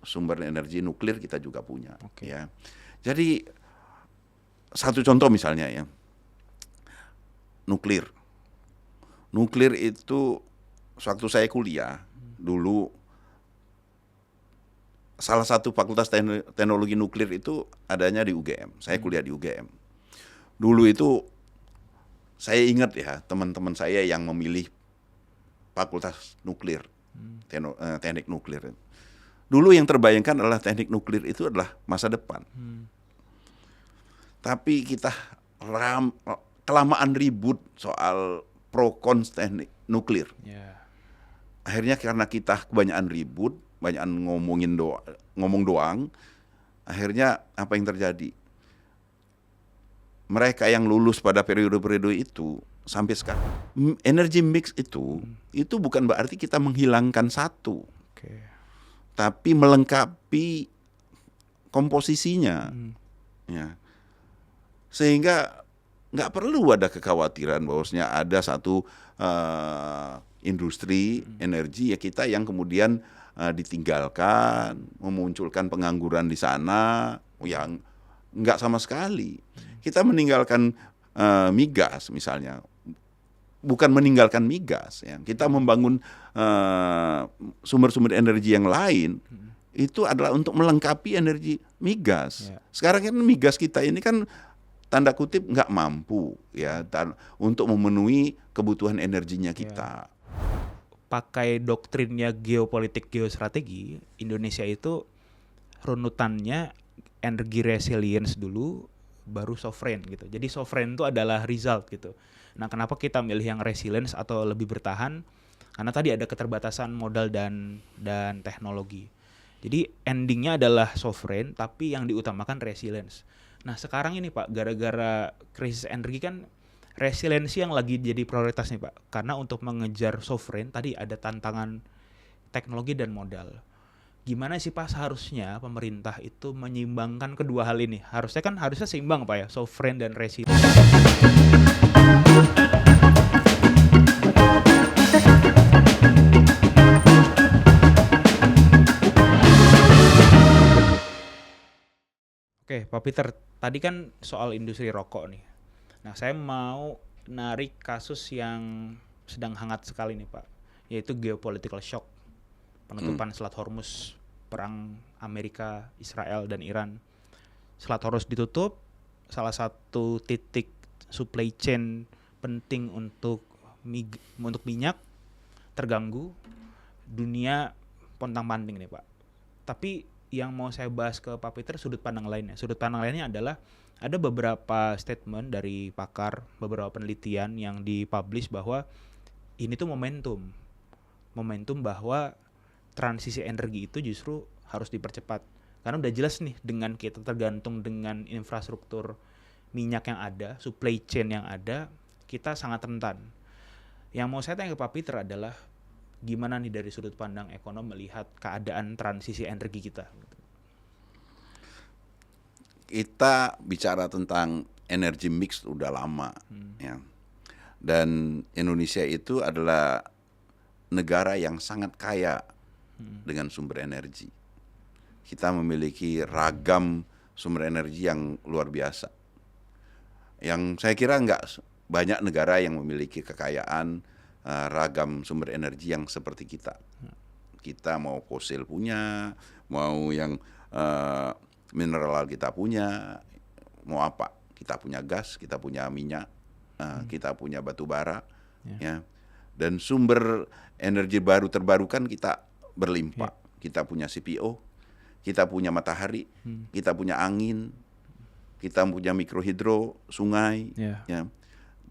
sumber energi nuklir kita juga punya. Oke. Ya. Jadi satu contoh misalnya ya, nuklir. Nuklir itu waktu saya kuliah dulu, salah satu fakultas teknologi nuklir itu adanya di UGM. Saya kuliah di UGM. Dulu itu saya ingat ya, teman-teman saya yang memilih fakultas nuklir, teknik nuklir. Dulu yang terbayangkan adalah teknik nuklir itu adalah masa depan. Tapi kita kelamaan ribut soal pro cons teknik nuklir. Ya. Akhirnya karena kita kebanyakan ribut, banyakan ngomong doang, akhirnya apa yang terjadi? Mereka yang lulus pada periode-periode itu sampai sekarang, energy mix itu bukan berarti kita menghilangkan satu, Oke. tapi melengkapi komposisinya, ya. Sehingga nggak perlu ada kekhawatiran bahwasanya ada satu industri energi ya kita yang kemudian ditinggalkan, memunculkan pengangguran di sana, yang nggak sama sekali. Kita meninggalkan migas misalnya, bukan meninggalkan migas, ya. Kita membangun sumber-sumber energi yang lain, itu adalah untuk melengkapi energi migas. Ya. Sekarang kan migas kita ini kan tanda kutip nggak mampu ya untuk memenuhi kebutuhan energinya kita. Pakai doktrinnya geopolitik geostrategi, Indonesia itu runutannya energi resilience dulu, baru sovereign gitu. Jadi sovereign itu adalah result gitu. Nah, kenapa kita milih yang resilience atau lebih bertahan? Karena tadi ada keterbatasan modal dan teknologi. Jadi endingnya adalah sovereign, tapi yang diutamakan resilience. Nah, sekarang ini Pak, gara-gara krisis energi kan resiliensi yang lagi jadi prioritas nih Pak. Karena untuk mengejar sovereign tadi ada tantangan teknologi dan modal. Gimana sih Pak seharusnya pemerintah itu menyeimbangkan kedua hal ini? Harusnya seimbang Pak ya, sovereign dan resilient. Oke, Pak Peter, tadi kan soal industri rokok nih. Nah, saya mau narik kasus yang sedang hangat sekali nih Pak, yaitu geopolitical shock. Penutupan Selat Hormuz, perang Amerika, Israel, dan Iran. Selat Hormuz ditutup, salah satu titik supply chain penting untuk minyak terganggu, dunia pontang-panting nih Pak. Tapi yang mau saya bahas ke Pak Peter sudut pandang lainnya. Sudut pandang lainnya adalah ada beberapa statement dari pakar, beberapa penelitian yang dipublish bahwa ini tuh momentum bahwa transisi energi itu justru harus dipercepat. Karena udah jelas nih dengan kita tergantung dengan infrastruktur minyak yang ada, supply chain yang ada, kita sangat rentan. Yang mau saya tanya ke Pak Peter adalah gimana nih dari sudut pandang ekonom melihat keadaan transisi energi kita? Kita bicara tentang energy mix udah lama, ya. Dan Indonesia itu adalah negara yang sangat kaya dengan sumber energi. Kita memiliki ragam sumber energi yang luar biasa. Yang saya kira nggak banyak negara yang memiliki kekayaan ragam sumber energi yang seperti kita. Kita mau fosil punya, mau yang mineral kita punya, mau apa? Kita punya gas, kita punya minyak, kita punya batu bara, ya. Dan sumber energi baru terbarukan kita berlimpah. Kita punya CPO, kita punya matahari, kita punya angin, kita punya mikrohidro, sungai, ya.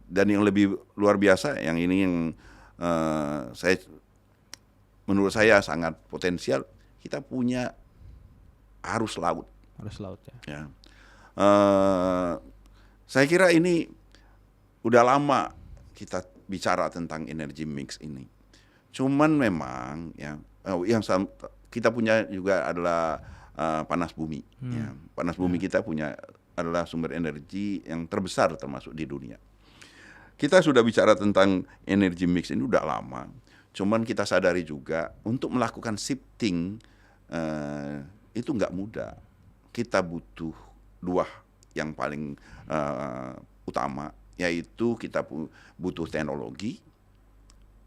Dan yang lebih luar biasa, yang ini yang menurut saya sangat potensial, kita punya arus laut. Arus laut ya. Saya kira ini udah lama kita bicara tentang energy mix ini. Cuman memang ya yang kita punya juga adalah panas bumi. Ya. Panas bumi kita punya adalah sumber energi yang terbesar termasuk di dunia. Kita sudah bicara tentang energy mix ini udah lama. Cuman kita sadari juga untuk melakukan shifting itu nggak mudah. Kita butuh dua yang paling utama, yaitu kita butuh teknologi,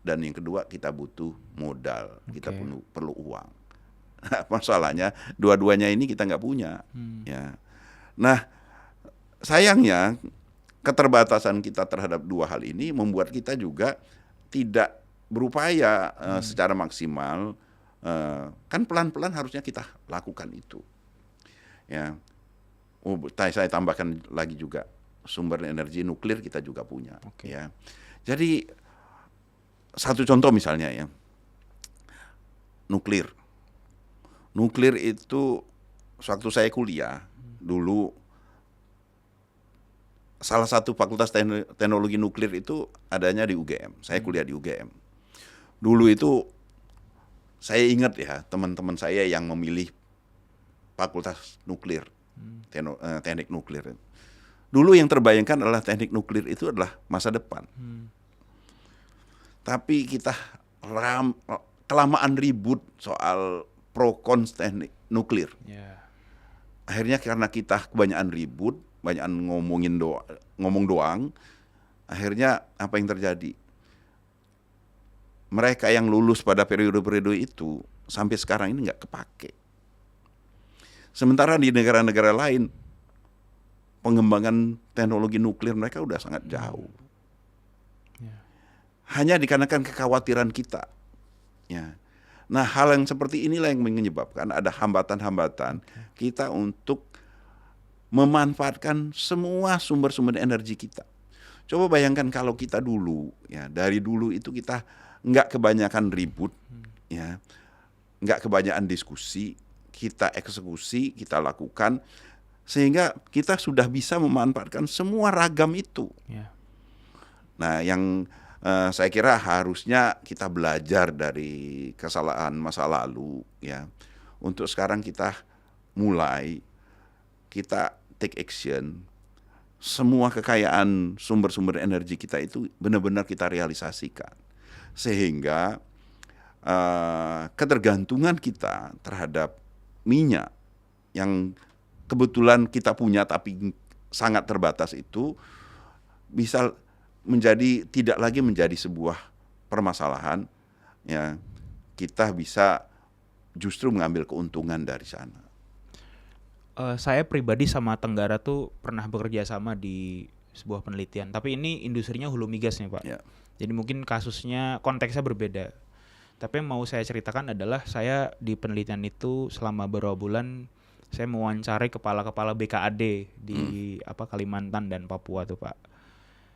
dan yang kedua kita butuh modal, kita perlu uang. Masalahnya dua-duanya ini kita nggak punya. Ya. Nah, sayangnya keterbatasan kita terhadap dua hal ini membuat kita juga tidak berupaya secara maksimal. Kan pelan-pelan harusnya kita lakukan itu. Ya, saya tambahkan lagi juga sumber energi nuklir kita juga punya. Ya, jadi satu contoh misalnya ya, nuklir itu waktu saya kuliah dulu, salah satu fakultas teknologi nuklir itu adanya di UGM. Saya kuliah di UGM. Dulu itu saya ingat ya, teman-teman saya yang memilih fakultas nuklir, teknik nuklir. Dulu yang terbayangkan adalah teknik nuklir itu adalah masa depan. Tapi kita kelamaan ribut soal pro cons teknik nuklir. Akhirnya karena kita kebanyakan ribut, banyakan ngomong doang, akhirnya apa yang terjadi? Mereka yang lulus pada periode-periode itu sampai sekarang ini nggak kepake. Sementara di negara-negara lain pengembangan teknologi nuklir mereka udah sangat jauh. Hanya dikarenakan kekhawatiran kita. Ya. Nah, hal yang seperti inilah yang menyebabkan ada hambatan-hambatan kita untuk memanfaatkan semua sumber-sumber energi kita. Coba bayangkan kalau kita dulu, ya dari dulu itu kita nggak kebanyakan ribut, ya, nggak kebanyakan diskusi, kita eksekusi, kita lakukan, sehingga kita sudah bisa memanfaatkan semua ragam itu. Nah, yang saya kira harusnya kita belajar dari kesalahan masa lalu, ya, untuk sekarang kita mulai, kita take action, semua kekayaan sumber-sumber energi kita itu benar-benar kita realisasikan, sehingga ketergantungan kita terhadap minyak yang kebetulan kita punya tapi sangat terbatas itu bisa tidak lagi menjadi sebuah permasalahan, ya, kita bisa justru mengambil keuntungan dari sana. Saya pribadi sama Tenggara tuh pernah bekerja sama di sebuah penelitian, tapi ini industrinya hulu migas nih Pak. Jadi mungkin kasusnya, konteksnya berbeda. Tapi yang mau saya ceritakan adalah saya di penelitian itu selama beberapa bulan saya mewawancarai kepala-kepala BKAD di Kalimantan dan Papua tuh Pak.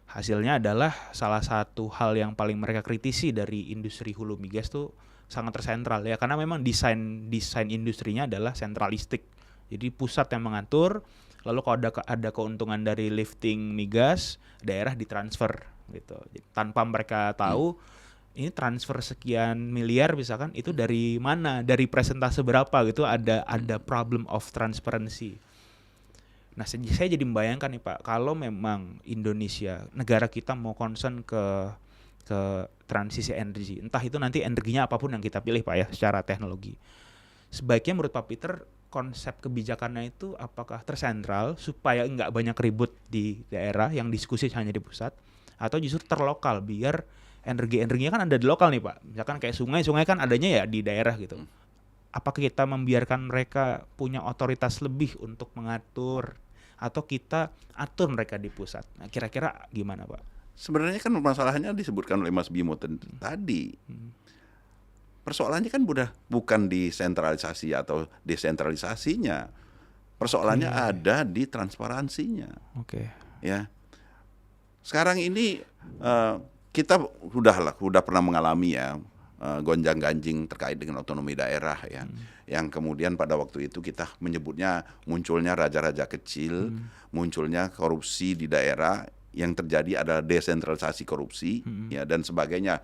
Hasilnya adalah salah satu hal yang paling mereka kritisi dari industri hulu migas tuh sangat tersentral ya, karena memang desain industrinya adalah sentralistik. Jadi pusat yang mengatur, lalu kalau ada keuntungan dari lifting migas, daerah ditransfer gitu. Jadi, tanpa mereka tahu ini transfer sekian miliar misalkan itu dari mana, dari presentase berapa gitu, ada problem of transparency. Nah, saya jadi membayangkan nih Pak, kalau memang Indonesia, negara kita mau concern ke transisi energi, entah itu nanti energinya apapun yang kita pilih Pak ya, secara teknologi. Sebaiknya menurut Pak Peter, konsep kebijakannya itu apakah tersentral supaya nggak banyak ribut di daerah yang diskusi hanya di pusat, atau justru terlokal biar energinya kan ada di lokal nih Pak. Misalkan kayak sungai kan adanya ya di daerah gitu. Apakah kita membiarkan mereka punya otoritas lebih untuk mengatur, atau kita atur mereka di pusat? Nah, kira-kira gimana Pak? Sebenarnya kan masalahnya disebutkan oleh Mas Bimo tadi. Persoalannya kan bukan di sentralisasi atau desentralisasinya. Persoalannya ada di transparansinya. Ya. Sekarang ini kita sudah pernah mengalami ya gonjang-ganjing terkait dengan otonomi daerah ya. Yang kemudian pada waktu itu kita menyebutnya munculnya raja-raja kecil, munculnya korupsi di daerah, yang terjadi adalah desentralisasi korupsi ya dan sebagainya,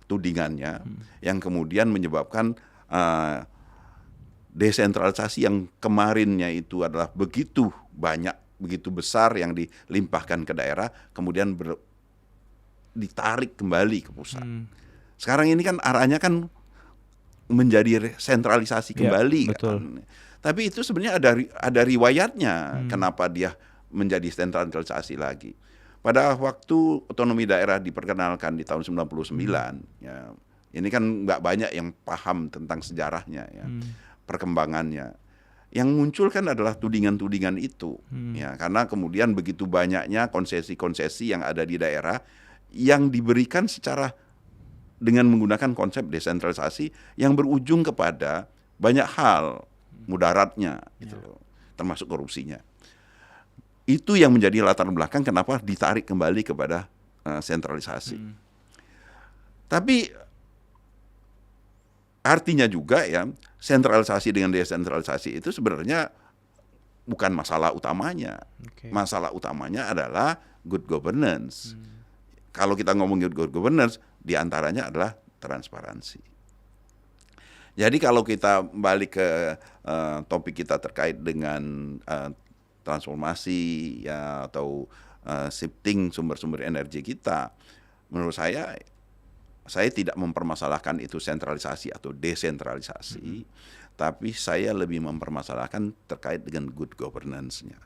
tudingannya yang kemudian menyebabkan desentralisasi yang kemarinnya itu adalah begitu banyak, begitu besar yang dilimpahkan ke daerah, kemudian ditarik kembali ke pusat. Sekarang ini kan arahnya kan menjadi sentralisasi Ya, kembali betul. kan. Tapi itu sebenarnya ada riwayatnya kenapa dia menjadi sentralisasi lagi. Pada waktu otonomi daerah diperkenalkan di tahun 99, ya, ini kan nggak banyak yang paham tentang sejarahnya, ya, perkembangannya. Yang muncul kan adalah tudingan-tudingan itu, ya, karena kemudian begitu banyaknya konsesi-konsesi yang ada di daerah yang diberikan secara dengan menggunakan konsep desentralisasi yang berujung kepada banyak hal mudaratnya, gitu loh, termasuk korupsinya. Itu yang menjadi latar belakang kenapa ditarik kembali kepada sentralisasi. Tapi artinya juga ya, sentralisasi dengan desentralisasi itu sebenarnya bukan masalah utamanya. Oke. Masalah utamanya adalah good governance. Kalau kita ngomongin good governance, diantaranya adalah transparansi. Jadi kalau kita balik ke topik kita terkait dengan transformasi, ya, atau shifting sumber-sumber energi kita, menurut saya tidak mempermasalahkan itu sentralisasi atau desentralisasi, tapi saya lebih mempermasalahkan terkait dengan good governance-nya.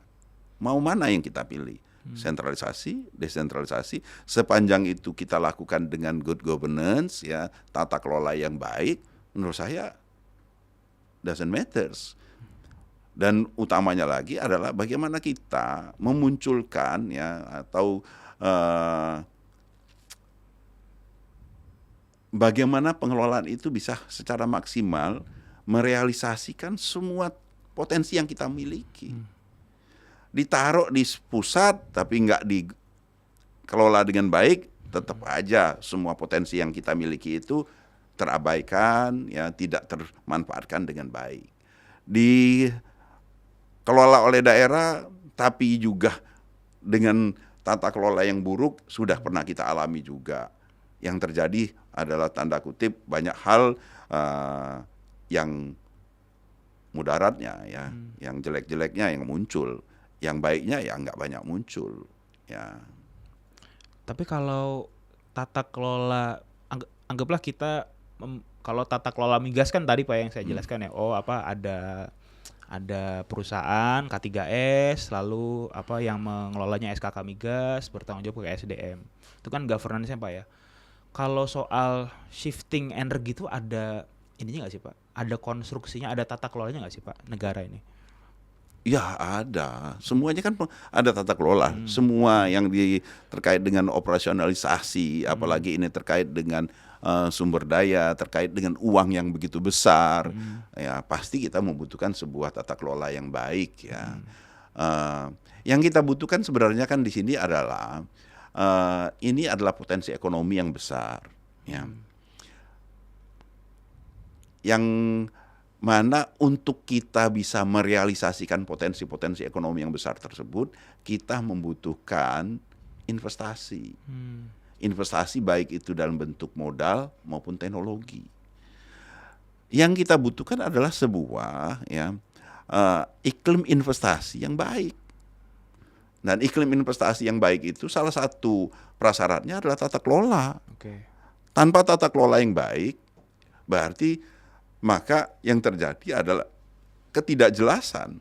Mau mana yang kita pilih? Sentralisasi, desentralisasi, sepanjang itu kita lakukan dengan good governance, ya, tata kelola yang baik, menurut saya doesn't matters. Dan utamanya lagi adalah bagaimana kita memunculkan, ya, atau bagaimana pengelolaan itu bisa secara maksimal merealisasikan semua potensi yang kita miliki. Ditaruh di pusat tapi nggak dikelola dengan baik, tetap aja semua potensi yang kita miliki itu terabaikan, ya, tidak termanfaatkan dengan baik. Dikelola oleh daerah tapi juga dengan tata kelola yang buruk sudah pernah kita alami juga. Yang terjadi adalah tanda kutip banyak hal yang mudaratnya, ya, yang jelek-jeleknya yang muncul, yang baiknya ya nggak banyak muncul, ya. Tapi kalau tata kelola, anggaplah kita kalau tata kelola migas kan tadi Pak yang saya jelaskan, ya, ada perusahaan K3S, lalu yang mengelolanya SKK Migas, bertanggung jawab ke SDM. Itu kan governance-nya Pak, ya. Kalau soal shifting energi itu ada ininya nggak sih Pak? Ada konstruksinya, ada tata kelolanya nggak sih Pak negara ini? Ya ada, semuanya kan ada tata kelola. Semua yang terkait dengan operasionalisasi, apalagi ini terkait dengan sumber daya, terkait dengan uang yang begitu besar, ya pasti kita membutuhkan sebuah tata kelola yang baik, ya. Yang kita butuhkan sebenarnya kan di sini adalah ini adalah potensi ekonomi yang besar, ya. Yang mana untuk kita bisa merealisasikan potensi-potensi ekonomi yang besar tersebut, kita membutuhkan investasi. Investasi baik itu dalam bentuk modal maupun teknologi. Yang kita butuhkan adalah sebuah, ya, iklim investasi yang baik. Dan iklim investasi yang baik itu salah satu prasyaratnya adalah tata kelola. Tanpa tata kelola yang baik, berarti maka yang terjadi adalah ketidakjelasan.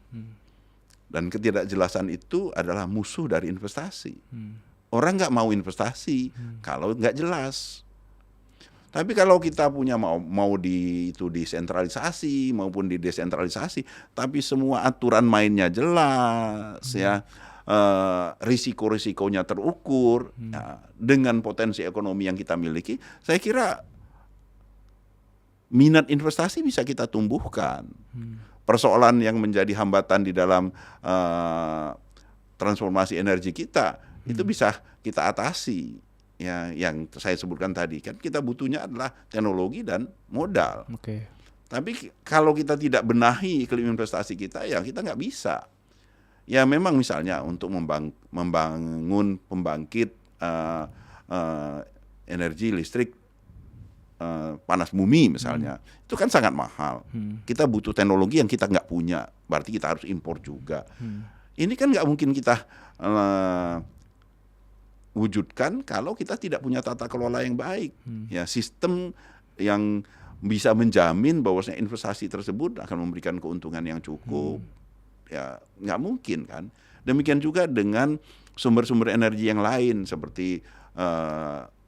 Dan ketidakjelasan itu adalah musuh dari investasi. Orang nggak mau investasi kalau nggak jelas. Tapi kalau kita punya mau itu disentralisasi maupun didesentralisasi, tapi semua aturan mainnya jelas, ya, risiko-risikonya terukur, ya, dengan potensi ekonomi yang kita miliki, saya kira minat investasi bisa kita tumbuhkan. Persoalan yang menjadi hambatan di dalam transformasi energi kita itu bisa kita atasi, ya, yang saya sebutkan tadi kan kita butuhnya adalah teknologi dan modal. Tapi kalau kita tidak benahi iklim investasi kita, ya kita nggak bisa. Ya memang misalnya untuk membangun pembangkit energi listrik panas bumi misalnya, itu kan sangat mahal. Kita butuh teknologi yang kita nggak punya, berarti kita harus impor juga. Ini kan nggak mungkin kita wujudkan kalau kita tidak punya tata kelola yang baik, ya, sistem yang bisa menjamin bahwasanya investasi tersebut akan memberikan keuntungan yang cukup. Ya nggak mungkin kan. Demikian juga dengan sumber-sumber energi yang lain seperti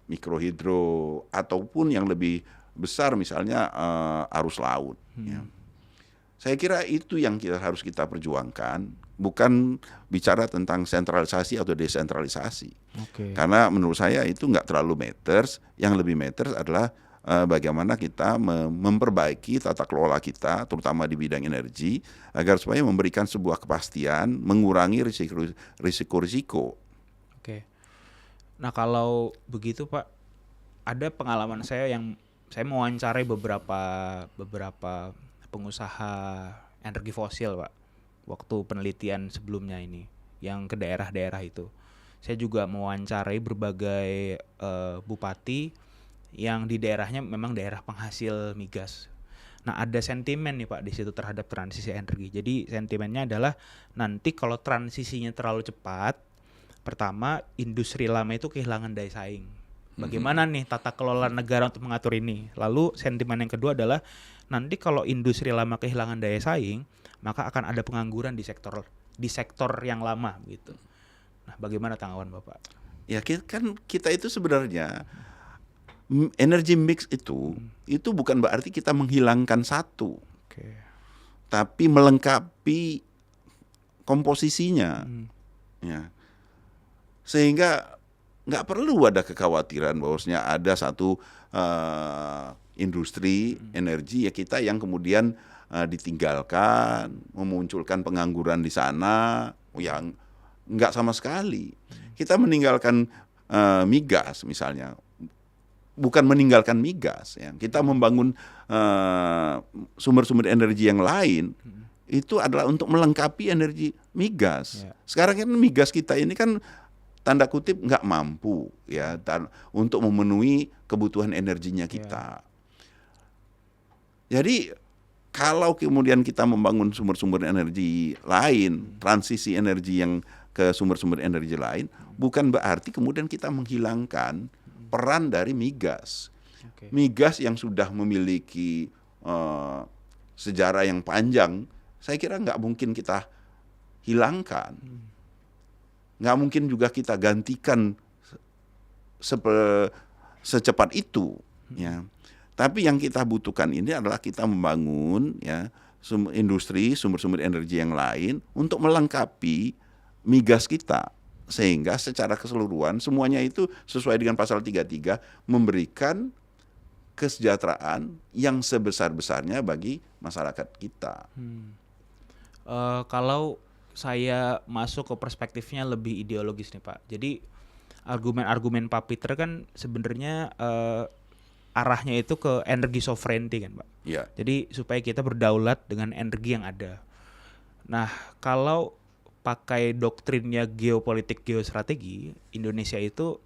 mikrohidro ataupun yang lebih besar misalnya arus laut. Ya. Saya kira itu yang harus kita perjuangkan, bukan bicara tentang sentralisasi atau desentralisasi. Karena menurut saya itu nggak terlalu matters. Yang lebih matters adalah bagaimana kita memperbaiki tata kelola kita, terutama di bidang energi, agar supaya memberikan sebuah kepastian, mengurangi risiko-risiko. Oke. Nah kalau begitu Pak, ada pengalaman saya yang saya mewawancarai beberapa pengusaha energi fosil Pak, waktu penelitian sebelumnya ini, yang ke daerah-daerah itu. Saya juga mewawancarai berbagai bupati yang di daerahnya memang daerah penghasil migas. Nah ada sentimen nih Pak di situ terhadap transisi energi. Jadi sentimennya adalah nanti kalau transisinya terlalu cepat, pertama industri lama itu kehilangan daya saing. Bagaimana nih tata kelola negara untuk mengatur ini? Lalu sentimen yang kedua adalah nanti kalau industri lama kehilangan daya saing, maka akan ada pengangguran di sektor yang lama gitu. Nah, bagaimana tanggapan Bapak? Ya kita itu sebenarnya energy mix itu bukan berarti kita menghilangkan satu, tapi melengkapi komposisinya, ya. Sehingga nggak perlu ada kekhawatiran bahwasanya ada satu industri energi ya kita yang kemudian ditinggalkan, memunculkan pengangguran di sana, yang nggak sama sekali. Kita meninggalkan migas misalnya, bukan meninggalkan migas, ya. Kita membangun sumber-sumber energi yang lain, itu adalah untuk melengkapi energi migas. Sekarang kan migas kita ini kan tanda kutip nggak mampu ya untuk memenuhi kebutuhan energinya kita. Jadi kalau kemudian kita membangun sumber-sumber energi lain, transisi energi yang ke sumber-sumber energi lain, bukan berarti kemudian kita menghilangkan peran dari migas. Migas yang sudah memiliki sejarah yang panjang, saya kira nggak mungkin kita hilangkan. Nggak mungkin juga kita gantikan secepat itu, ya. Tapi yang kita butuhkan ini adalah kita membangun ya industri sumber-sumber energi yang lain untuk melengkapi migas kita, sehingga secara keseluruhan semuanya itu sesuai dengan pasal 33 memberikan kesejahteraan yang sebesar-besarnya bagi masyarakat kita. Kalau saya masuk ke perspektifnya lebih ideologis nih Pak. Jadi argumen-argumen Pak Peter kan sebenarnya arahnya itu ke energi sovereignty kan Pak. Ya. Jadi supaya kita berdaulat dengan energi yang ada. Nah kalau pakai doktrinnya geopolitik geostrategi, Indonesia itu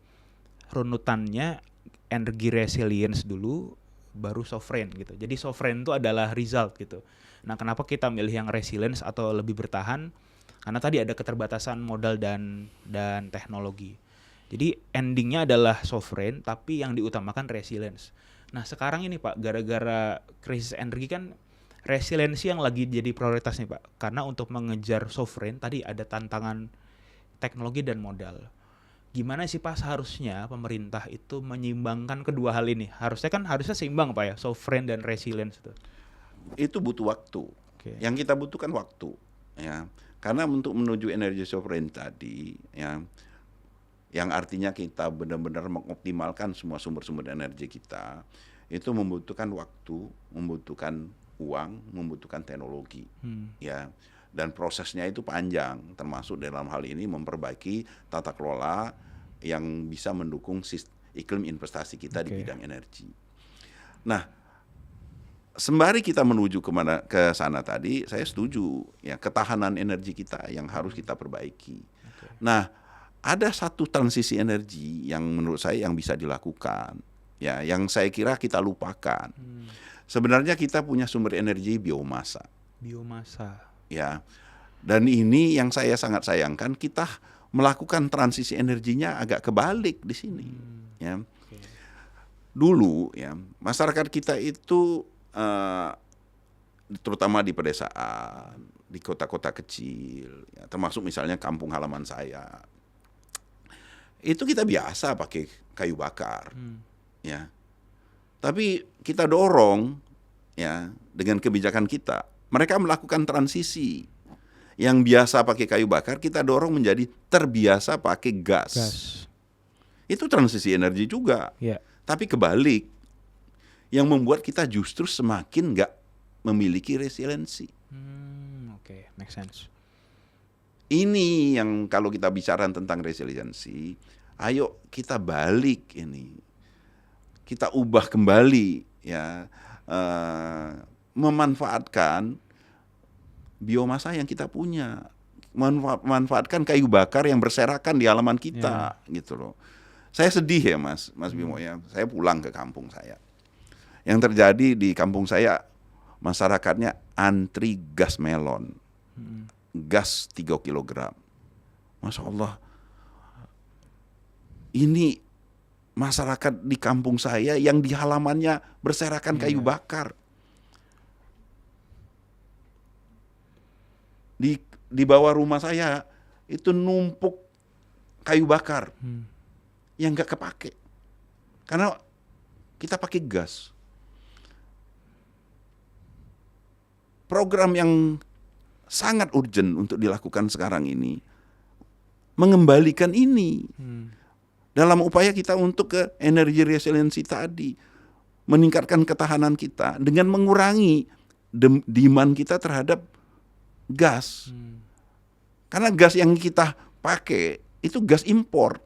runutannya energi resilience dulu, baru sovereign gitu. Jadi sovereign itu adalah result gitu. Nah kenapa kita milih yang resilience atau lebih bertahan? Karena tadi ada keterbatasan modal dan teknologi. Jadi endingnya adalah sovereign, tapi yang diutamakan resilience. Nah sekarang ini Pak, gara-gara krisis energi kan resiliensi yang lagi jadi prioritas nih Pak. Karena untuk mengejar sovereign tadi ada tantangan teknologi dan modal. Gimana sih Pak seharusnya pemerintah itu menyeimbangkan kedua hal ini? Harusnya seimbang Pak ya, sovereign dan resilience itu. Itu butuh waktu. Yang kita butuhkan waktu, ya. Karena untuk menuju energi sovereign tadi, ya, yang artinya kita benar-benar mengoptimalkan semua sumber-sumber energi kita, itu membutuhkan waktu, membutuhkan uang, membutuhkan teknologi, ya. Dan prosesnya itu panjang, termasuk dalam hal ini memperbaiki tata kelola yang bisa mendukung iklim investasi kita di bidang energi. Nah, sembari kita menuju ke sana tadi, saya setuju ya ketahanan energi kita yang harus kita perbaiki. Nah, ada satu transisi energi yang menurut saya yang bisa dilakukan, ya, yang saya kira kita lupakan. Sebenarnya kita punya sumber energi biomasa. Ya, dan ini yang saya sangat sayangkan, kita melakukan transisi energinya agak kebalik di sini. Ya. dulu ya masyarakat kita itu terutama di pedesaan, di kota-kota kecil, ya, termasuk misalnya kampung halaman saya, itu kita biasa pakai kayu bakar, ya. Tapi kita dorong, ya, dengan kebijakan kita, mereka melakukan transisi. Yang biasa pakai kayu bakar, kita dorong menjadi terbiasa pakai gas. Itu transisi energi juga. Yeah. Tapi kebalik, yang membuat kita justru semakin nggak memiliki resiliensi. Oke, make sense. Ini yang kalau kita bicara tentang resiliensi, ayo kita balik ini, kita ubah kembali ya, memanfaatkan biomasa yang kita punya, memanfaatkan kayu bakar yang berserakan di halaman kita, gitu loh. Saya sedih ya Mas Bimo ya, saya pulang ke kampung saya. Yang terjadi di kampung saya, masyarakatnya antri gas melon. Gas 3 kilogram. Masya Allah. Ini masyarakat di kampung saya yang di halamannya berserakan kayu bakar. Di bawah rumah saya itu numpuk kayu bakar yang gak kepake. Karena kita pakai gas. Program yang sangat urgent untuk dilakukan sekarang ini mengembalikan ini dalam upaya kita untuk ke energi resiliensi tadi, meningkatkan ketahanan kita dengan mengurangi demand kita terhadap gas. Karena gas yang kita pakai itu gas impor.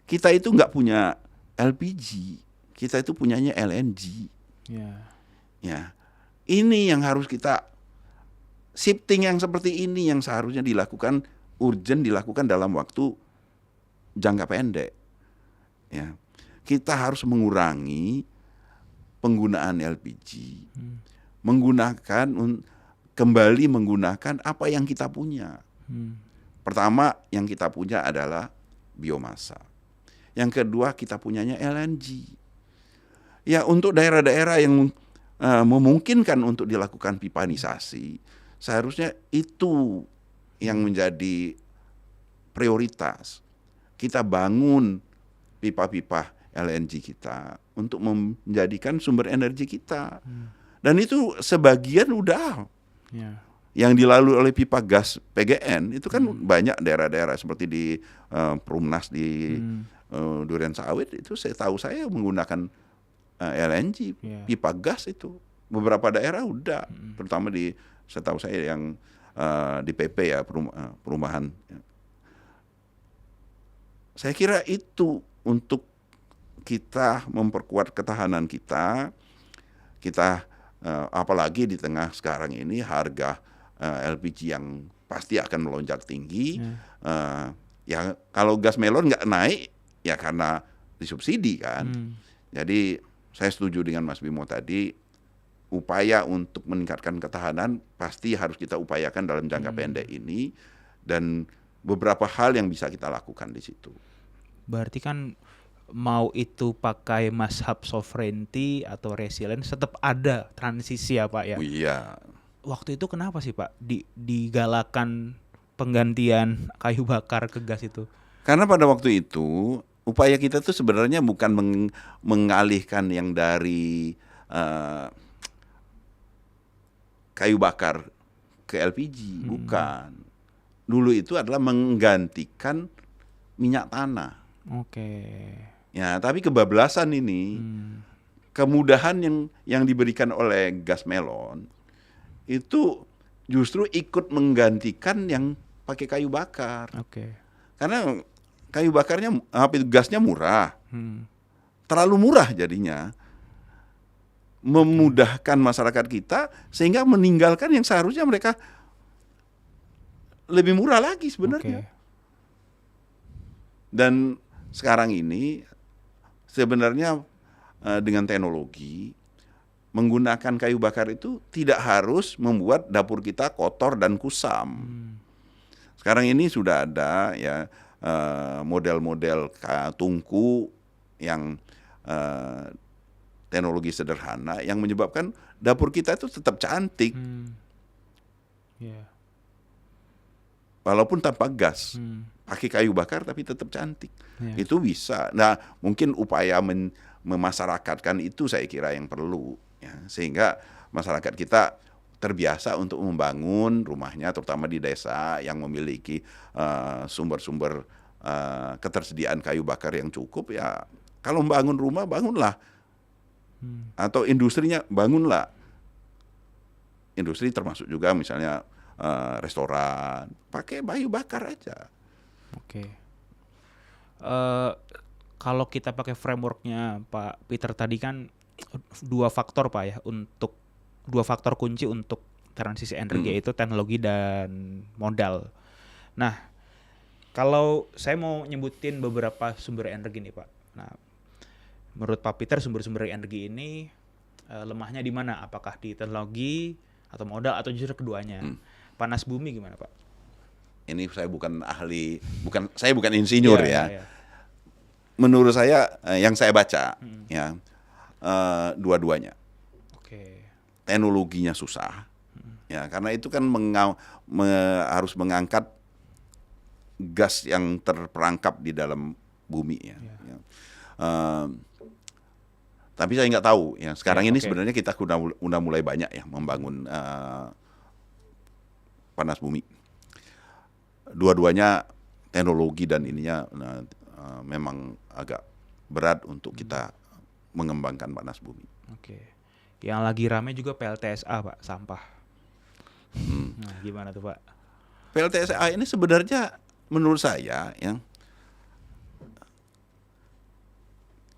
Kita itu nggak punya LPG, kita itu punyanya LNG. Ya, ini yang harus kita shifting yang seperti ini yang seharusnya dilakukan urgent, dilakukan dalam waktu jangka pendek. Ya, kita harus mengurangi penggunaan LPG, kembali menggunakan apa yang kita punya. Pertama yang kita punya adalah biomasa. Yang kedua kita punyanya LNG. Ya, untuk daerah-daerah yang memungkinkan untuk dilakukan pipanisasi, seharusnya itu yang menjadi prioritas. Kita bangun pipa-pipa LNG kita untuk menjadikan sumber energi kita. Dan itu sebagian udah. Yang dilalui oleh pipa gas PGN itu kan banyak daerah-daerah seperti di Perumnas di Durian Sawit itu saya menggunakan LNG, pipa gas itu. Beberapa daerah udah, terutama setahu saya yang di PP ya, perumahan. Saya kira itu untuk kita memperkuat ketahanan kita apalagi di tengah sekarang ini harga LPG yang pasti akan melonjak tinggi. Ya kalau gas melon nggak naik ya karena disubsidi kan. Jadi saya setuju dengan Mas Bimo tadi, upaya untuk meningkatkan ketahanan pasti harus kita upayakan dalam jangka pendek ini, dan beberapa hal yang bisa kita lakukan di situ. Berarti kan mau itu pakai mazhab sovereignty atau resilience tetap ada transisi ya Pak ya. Oh, iya. Waktu itu kenapa sih Pak digalakan penggantian kayu bakar ke gas itu? Karena pada waktu itu upaya kita tuh sebenarnya bukan mengalihkan yang dari kayu bakar ke LPG, bukan. Dulu itu adalah menggantikan minyak tanah. Ya, tapi kebablasan ini, kemudahan yang diberikan oleh gas melon itu justru ikut menggantikan yang pakai kayu bakar. Karena kayu bakarnya, gasnya murah, terlalu murah jadinya, memudahkan masyarakat kita sehingga meninggalkan yang seharusnya mereka lebih murah lagi sebenarnya. Dan sekarang ini sebenarnya dengan teknologi menggunakan kayu bakar itu tidak harus membuat dapur kita kotor dan kusam. Sekarang ini sudah ada ya model-model tungku yang eh, teknologi sederhana yang menyebabkan dapur kita itu tetap cantik Ya. walaupun tanpa gas. Pakai kayu bakar tapi tetap cantik. Ya. Itu bisa. Nah, mungkin upaya memasyarakatkan itu saya kira yang perlu ya, sehingga masyarakat kita terbiasa untuk membangun rumahnya terutama di desa yang memiliki sumber-sumber ketersediaan kayu bakar yang cukup ya. Kalau membangun rumah bangunlah. Atau industrinya bangunlah. Industri termasuk juga misalnya restoran, pakai kayu bakar aja. Oke. Kalau kita pakai frameworknya Pak Peter tadi kan dua faktor Pak ya untuk dua faktor kunci untuk transisi energi yaitu teknologi dan modal. Nah, kalau saya mau nyebutin beberapa sumber energi nih Pak. Nah, menurut Pak Peter sumber-sumber energi ini lemahnya di mana? Apakah di teknologi atau modal atau justru keduanya? Panas bumi gimana Pak? Ini saya bukan ahli, saya bukan insinyur ya. Ya. Menurut saya yang saya baca ya dua-duanya. Oke. Teknologinya susah ya karena itu kan harus mengangkat gas yang terperangkap di dalam bumi ya. Tapi saya nggak tahu ya sekarang ini sebenarnya kita udah mulai banyak ya membangun panas bumi. Dua-duanya teknologi dan ininya memang agak berat untuk kita mengembangkan panas bumi. Oke. Yang lagi rame juga PLTSA Pak, sampah. Nah, gimana tuh Pak? PLTSA ini sebenarnya menurut saya ya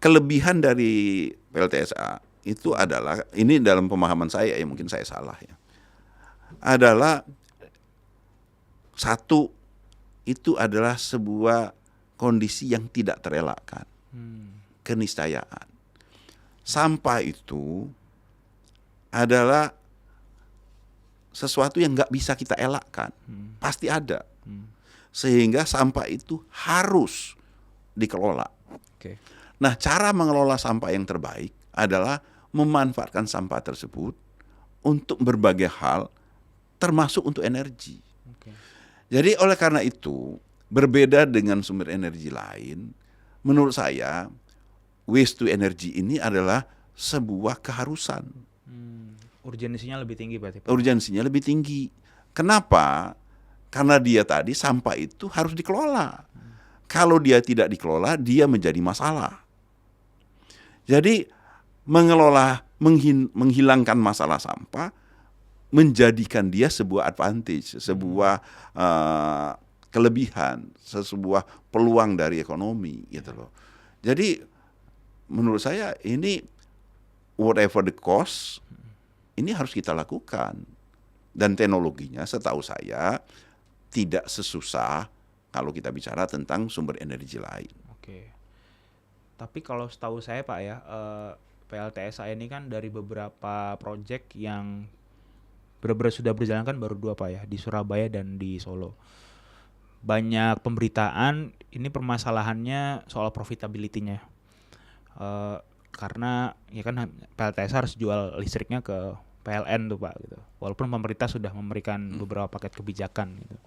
kelebihan dari PLTSA itu adalah ini dalam pemahaman saya ya mungkin saya salah ya. Adalah satu itu adalah sebuah kondisi yang tidak terelakkan. Keniscayaan. Sampah itu adalah sesuatu yang nggak bisa kita elakkan. Pasti ada. Sehingga sampah itu harus dikelola. Oke. Nah, cara mengelola sampah yang terbaik adalah memanfaatkan sampah tersebut untuk berbagai hal, termasuk untuk energi. Oke. Jadi oleh karena itu, berbeda dengan sumber energi lain, menurut saya waste to energy ini adalah sebuah keharusan. Urgensinya lebih tinggi berarti Pak? Urgensinya lebih tinggi. Kenapa? Karena dia tadi sampah itu harus dikelola. Kalau dia tidak dikelola, dia menjadi masalah. Jadi mengelola, menghilangkan masalah sampah, menjadikan dia sebuah advantage, sebuah kelebihan, sebuah peluang dari ekonomi gitu loh. Jadi menurut saya ini whatever the cost, ini harus kita lakukan. Dan teknologinya setahu saya tidak sesusah kalau kita bicara tentang sumber energi lain. Oke. Tapi kalau setahu saya Pak ya, PLTSA ini kan dari beberapa proyek yang benar-benar sudah berjalan kan baru 2 Pak ya, di Surabaya dan di Solo. Banyak pemberitaan ini permasalahannya soal profitability-nya. Karena ya kan PLTSA harus jual listriknya ke PLN tuh Pak gitu. Walaupun pemerintah sudah memberikan beberapa paket kebijakan gitu.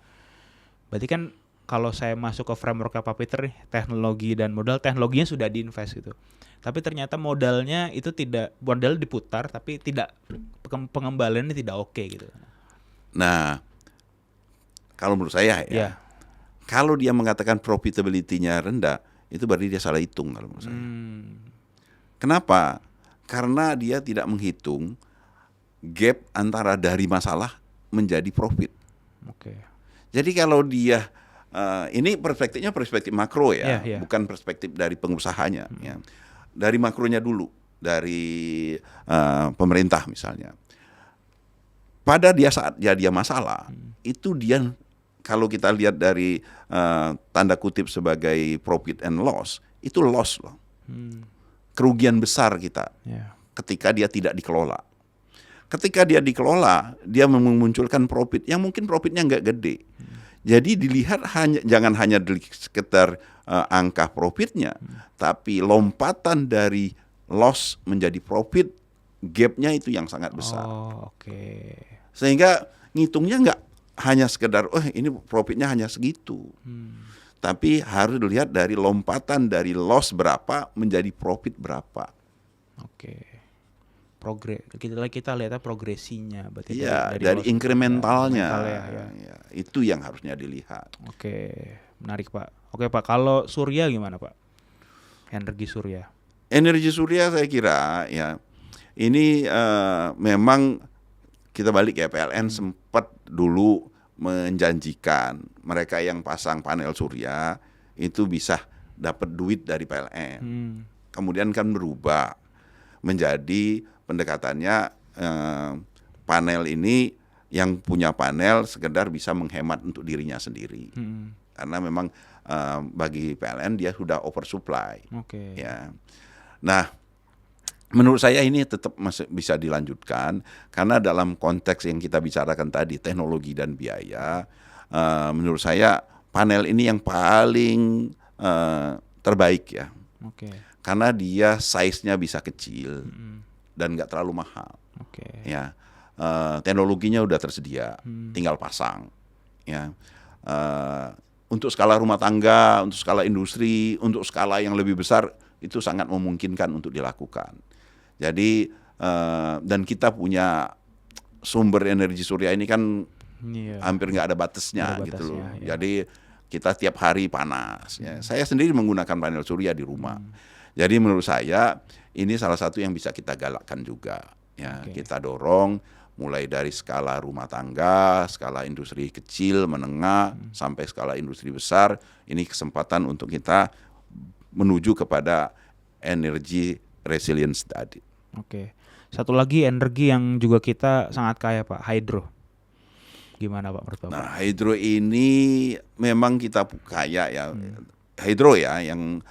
Berarti kan kalau saya masuk ke framework Pak Peter nih, teknologi dan modal, teknologinya sudah diinvest gitu. Tapi ternyata modalnya itu modal diputar tapi tidak pengembaliannya tidak oke gitu. Nah, kalau menurut saya ya, kalau dia mengatakan profitability-nya rendah, itu berarti dia salah hitung kalau menurut saya. Kenapa? Karena dia tidak menghitung gap antara dari masalah menjadi profit. Oke. Jadi kalau dia ini perspektifnya perspektif makro ya, bukan perspektif dari pengusahanya. Ya. Dari makronya dulu, dari pemerintah misalnya. Pada saat dia masalah, itu dia kalau kita lihat dari tanda kutip sebagai profit and loss, itu loss loh. Kerugian besar kita ketika dia tidak dikelola. Ketika dia dikelola, dia memunculkan profit yang mungkin profitnya nggak gede. Jadi dilihat jangan hanya dari sekitar angka profitnya, tapi lompatan dari loss menjadi profit, gapnya itu yang sangat besar. Oh, oke. Sehingga ngitungnya nggak hanya sekedar, oh ini profitnya hanya segitu. Tapi harus dilihat dari lompatan dari loss berapa menjadi profit berapa. Oke. Kita lihatnya progresinya, berarti Iya, dari loss incrementalnya. ya. Ya, itu yang harusnya dilihat. Oke, menarik Pak. Oke Pak, kalau surya gimana Pak? Energi surya. Energi surya saya kira ya ini memang kita balik ya, PLN sempat dulu menjanjikan mereka yang pasang panel surya itu bisa dapat duit dari PLN. Kemudian kan berubah menjadi pendekatannya panel ini yang punya panel sekedar bisa menghemat untuk dirinya sendiri. Karena memang bagi PLN dia sudah oversupply. Oke. Ya. Nah, menurut saya ini tetap masih bisa dilanjutkan karena dalam konteks yang kita bicarakan tadi, teknologi dan biaya, menurut saya panel ini yang paling terbaik ya. Oke. Karena dia size-nya bisa kecil dan nggak terlalu mahal. Oke. Ya, teknologinya udah tersedia, tinggal pasang. Ya, untuk skala rumah tangga, untuk skala industri, untuk skala yang lebih besar itu sangat memungkinkan untuk dilakukan. Jadi dan kita punya sumber energi surya ini kan hampir nggak ada batasnya gitu loh. Ya. Jadi kita tiap hari panas. Ya. Saya sendiri menggunakan panel surya di rumah. Jadi menurut saya ini salah satu yang bisa kita galakkan juga. Ya, kita dorong mulai dari skala rumah tangga, skala industri kecil, menengah, sampai skala industri besar. Ini kesempatan untuk kita menuju kepada energi resilience tadi. Oke. Satu lagi energi yang juga kita sangat kaya Pak, hydro. Gimana Pak menurut Bapak? Nah, hydro ini memang kita kaya ya. Hydro ya yang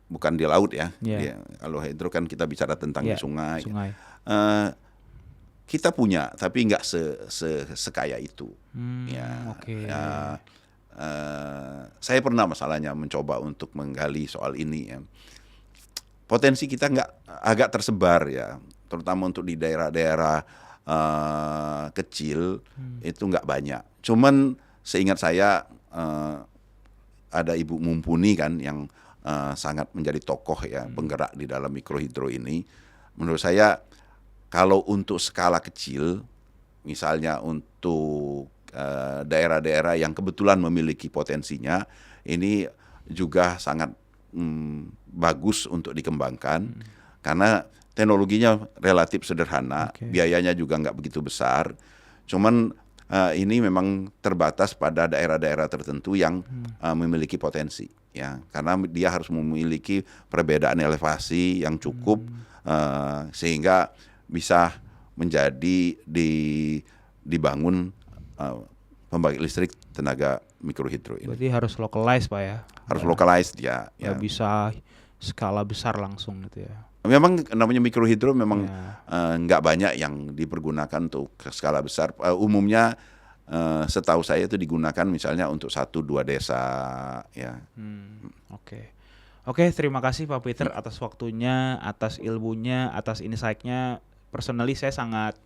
bukan di laut ya. Ya. Kalau hydro kan kita bicara tentang di sungai. Kita punya, tapi nggak sekaya itu. Saya pernah masalahnya mencoba untuk menggali soal ini ya. Potensi kita agak tersebar ya, terutama untuk di daerah-daerah kecil itu nggak banyak. Cuman seingat saya ada Ibu Mumpuni kan yang sangat menjadi tokoh ya, penggerak di dalam mikrohidro ini. Menurut saya kalau untuk skala kecil, misalnya untuk daerah-daerah yang kebetulan memiliki potensinya, ini juga sangat bagus untuk dikembangkan karena teknologinya relatif sederhana, biayanya juga nggak begitu besar. Cuman ini memang terbatas pada daerah-daerah tertentu yang memiliki potensi, ya, karena dia harus memiliki perbedaan elevasi yang cukup sehingga bisa menjadi dibangun pembangkit listrik tenaga mikrohidro ini. Berarti harus localized Pak ya? Harus localized ya. Nggak bisa skala besar langsung gitu ya. Memang namanya mikrohidro memang nggak banyak yang dipergunakan untuk skala besar. Umumnya setahu saya itu digunakan misalnya untuk 1-2 desa ya. Oke, terima kasih Pak Peter atas waktunya, atas ilmunya, atas insight-nya. Personally saya sangat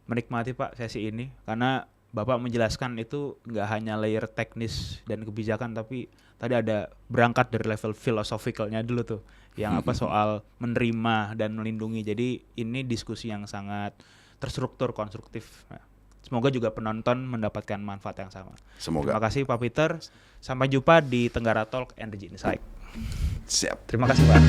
menikmati Pak sesi ini karena Bapak menjelaskan itu nggak hanya layer teknis dan kebijakan, tapi tadi ada berangkat dari level filosofikalnya dulu tuh, yang apa soal menerima dan melindungi. Jadi ini diskusi yang sangat terstruktur, konstruktif. Semoga juga penonton mendapatkan manfaat yang sama. Semoga. Terima kasih Pak Peter. Sampai jumpa di Tenggara Talk Energy Insight. Siap. Terima kasih Pak.